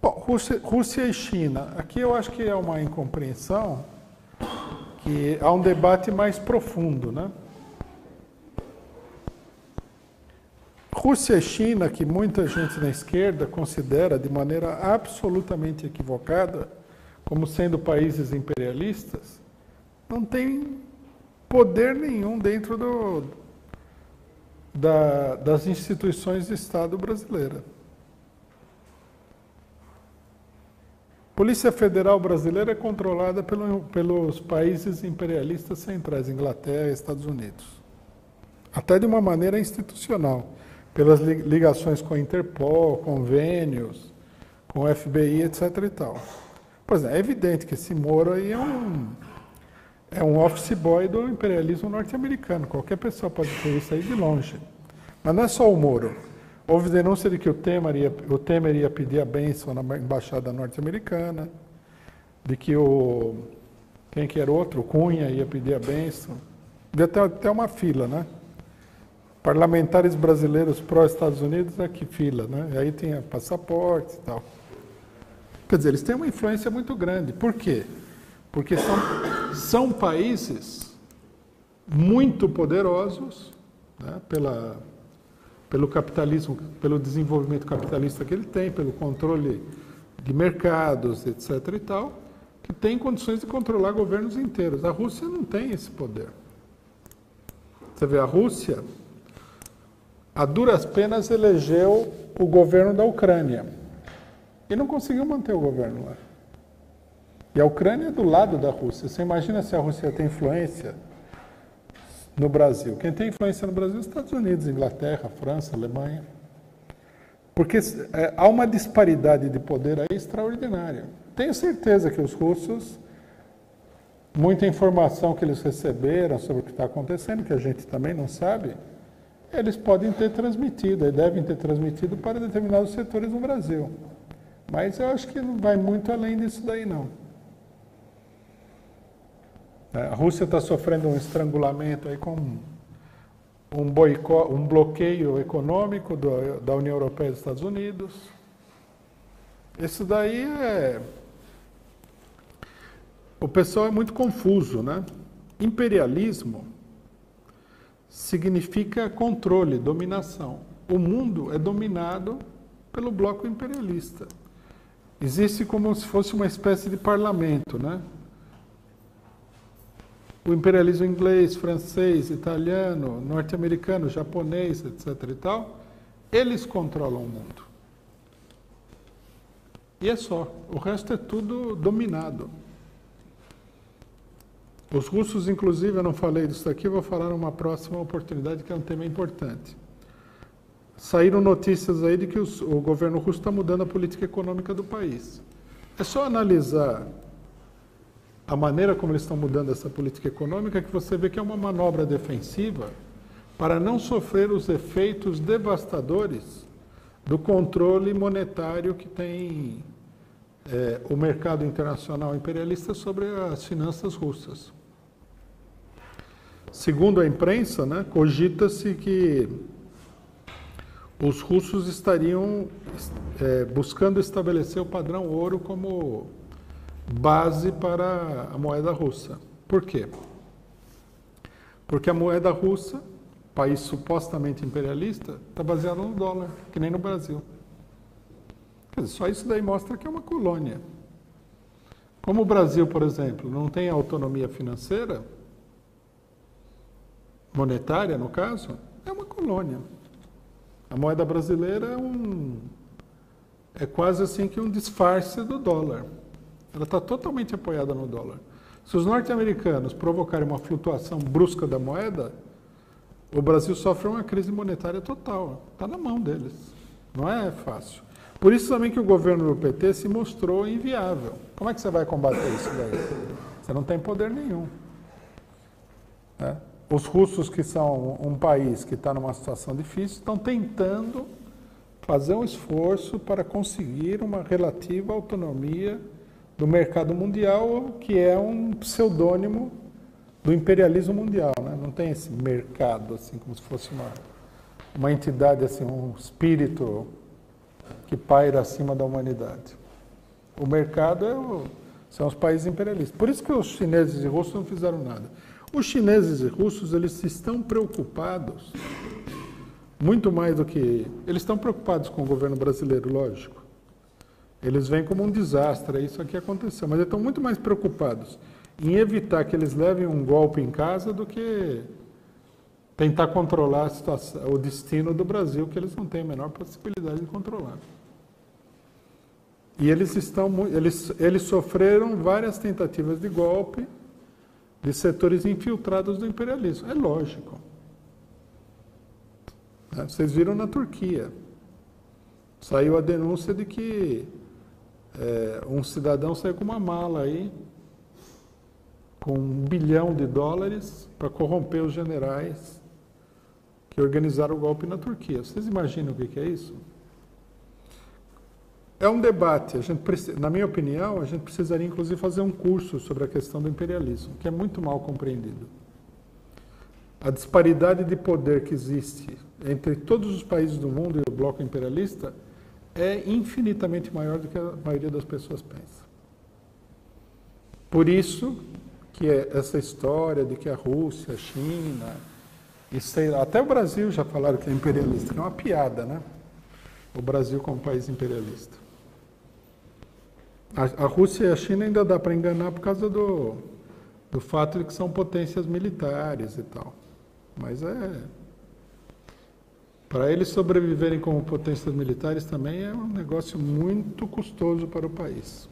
Bom, Rússia e China. Aqui eu acho que é uma incompreensão, que há um debate mais profundo, né? Rússia e China, que muita gente na esquerda considera de maneira absolutamente equivocada como sendo países imperialistas, não tem poder nenhum dentro das instituições de Estado brasileira. A Polícia Federal brasileira é controlada pelos países imperialistas centrais, Inglaterra e Estados Unidos. Até de uma maneira institucional, pelas ligações com a Interpol, convênios, com o FBI, etc. e tal. Pois é evidente que esse Moro aí é um office boy do imperialismo norte-americano. Qualquer pessoa pode ter isso aí de longe. Mas não é só o Moro. Houve denúncia de que o Temer ia pedir a bênção na embaixada norte-americana, de que quem que era outro? O Cunha ia pedir a bênção. Devia ter até uma fila, né? Parlamentares brasileiros pró-Estados Unidos, que fila, né? E aí tinha passaporte e tal. Quer dizer, eles têm uma influência muito grande. Por quê? Porque são países muito poderosos, né? Pelo capitalismo, pelo desenvolvimento capitalista que ele tem, pelo controle de mercados, etc. e tal, que tem condições de controlar governos inteiros. A Rússia não tem esse poder. Você vê, a Rússia, a duras penas, elegeu o governo da Ucrânia e não conseguiu manter o governo lá. E a Ucrânia é do lado da Rússia. Você imagina se a Rússia tem influência no Brasil. Quem tem influência no Brasil é os Estados Unidos, Inglaterra, França, Alemanha. Porque há uma disparidade de poder aí extraordinária. Tenho certeza que os russos, muita informação que eles receberam sobre o que está acontecendo, que a gente também não sabe, eles podem ter transmitido, e devem ter transmitido para determinados setores no Brasil. Mas eu acho que não vai muito além disso daí, não. A Rússia está sofrendo um estrangulamento aí com um bloqueio econômico da União Europeia e dos Estados Unidos. Isso daí o pessoal é muito confuso, né? Imperialismo significa controle, dominação. O mundo é dominado pelo bloco imperialista. Existe como se fosse uma espécie de parlamento, né? O imperialismo inglês, francês, italiano, norte-americano, japonês, etc. e tal, eles controlam o mundo. E é só. O resto é tudo dominado. Os russos, inclusive, eu não falei disso aqui, vou falar numa próxima oportunidade, que é um tema importante. Saíram notícias aí de que o governo russo está mudando a política econômica do país. É só analisar a maneira como eles estão mudando essa política econômica, que você vê que é uma manobra defensiva para não sofrer os efeitos devastadores do controle monetário que tem o mercado internacional imperialista sobre as finanças russas. Segundo a imprensa, né, cogita-se que os russos estariam buscando estabelecer o padrão ouro como base para a moeda russa. Por quê? Porque a moeda russa, país supostamente imperialista, está baseada no dólar, que nem no Brasil. Quer dizer, só isso daí mostra que é uma colônia. Como o Brasil, por exemplo, não tem autonomia financeira, monetária no caso, é uma colônia. A moeda brasileira é quase assim que um disfarce do dólar. Ela está totalmente apoiada no dólar. Se os norte-americanos provocarem uma flutuação brusca da moeda, o Brasil sofre uma crise monetária total. Está na mão deles. Não é fácil. Por isso também que o governo do PT se mostrou inviável. Como é que você vai combater isso daí? Você não tem poder nenhum. Né? Os russos, que são um país que está numa situação difícil, estão tentando fazer um esforço para conseguir uma relativa autonomia do mercado mundial, que é um pseudônimo do imperialismo mundial, né? Não tem esse mercado assim como se fosse uma entidade assim, um espírito que paira acima da humanidade. O mercado são os países imperialistas. Por isso que os chineses e russos não fizeram nada. Os chineses e russos, eles estão preocupados, muito mais do que... Eles estão preocupados com o governo brasileiro, lógico. Eles veem como um desastre, isso aqui aconteceu. Mas eles estão muito mais preocupados em evitar que eles levem um golpe em casa do que tentar controlar a situação, o destino do Brasil, que eles não têm a menor possibilidade de controlar. E eles sofreram várias tentativas de golpe de setores infiltrados do imperialismo. É lógico. Vocês viram na Turquia. Saiu a denúncia de que um cidadão saiu com uma mala aí, com $1 bilhão para corromper os generais que organizaram o golpe na Turquia. Vocês imaginam o que é isso? É um debate. Na minha opinião, a gente precisaria, inclusive, fazer um curso sobre a questão do imperialismo, que é muito mal compreendido. A disparidade de poder que existe entre todos os países do mundo e o bloco imperialista é infinitamente maior do que a maioria das pessoas pensa. Por isso que essa história de que a Rússia, a China, até o Brasil já falaram que é imperialista, que é uma piada, né? O Brasil como país imperialista. A Rússia e a China ainda dá para enganar por causa do fato de que são potências militares e tal. Mas para eles sobreviverem como potências militares também é um negócio muito custoso para o país.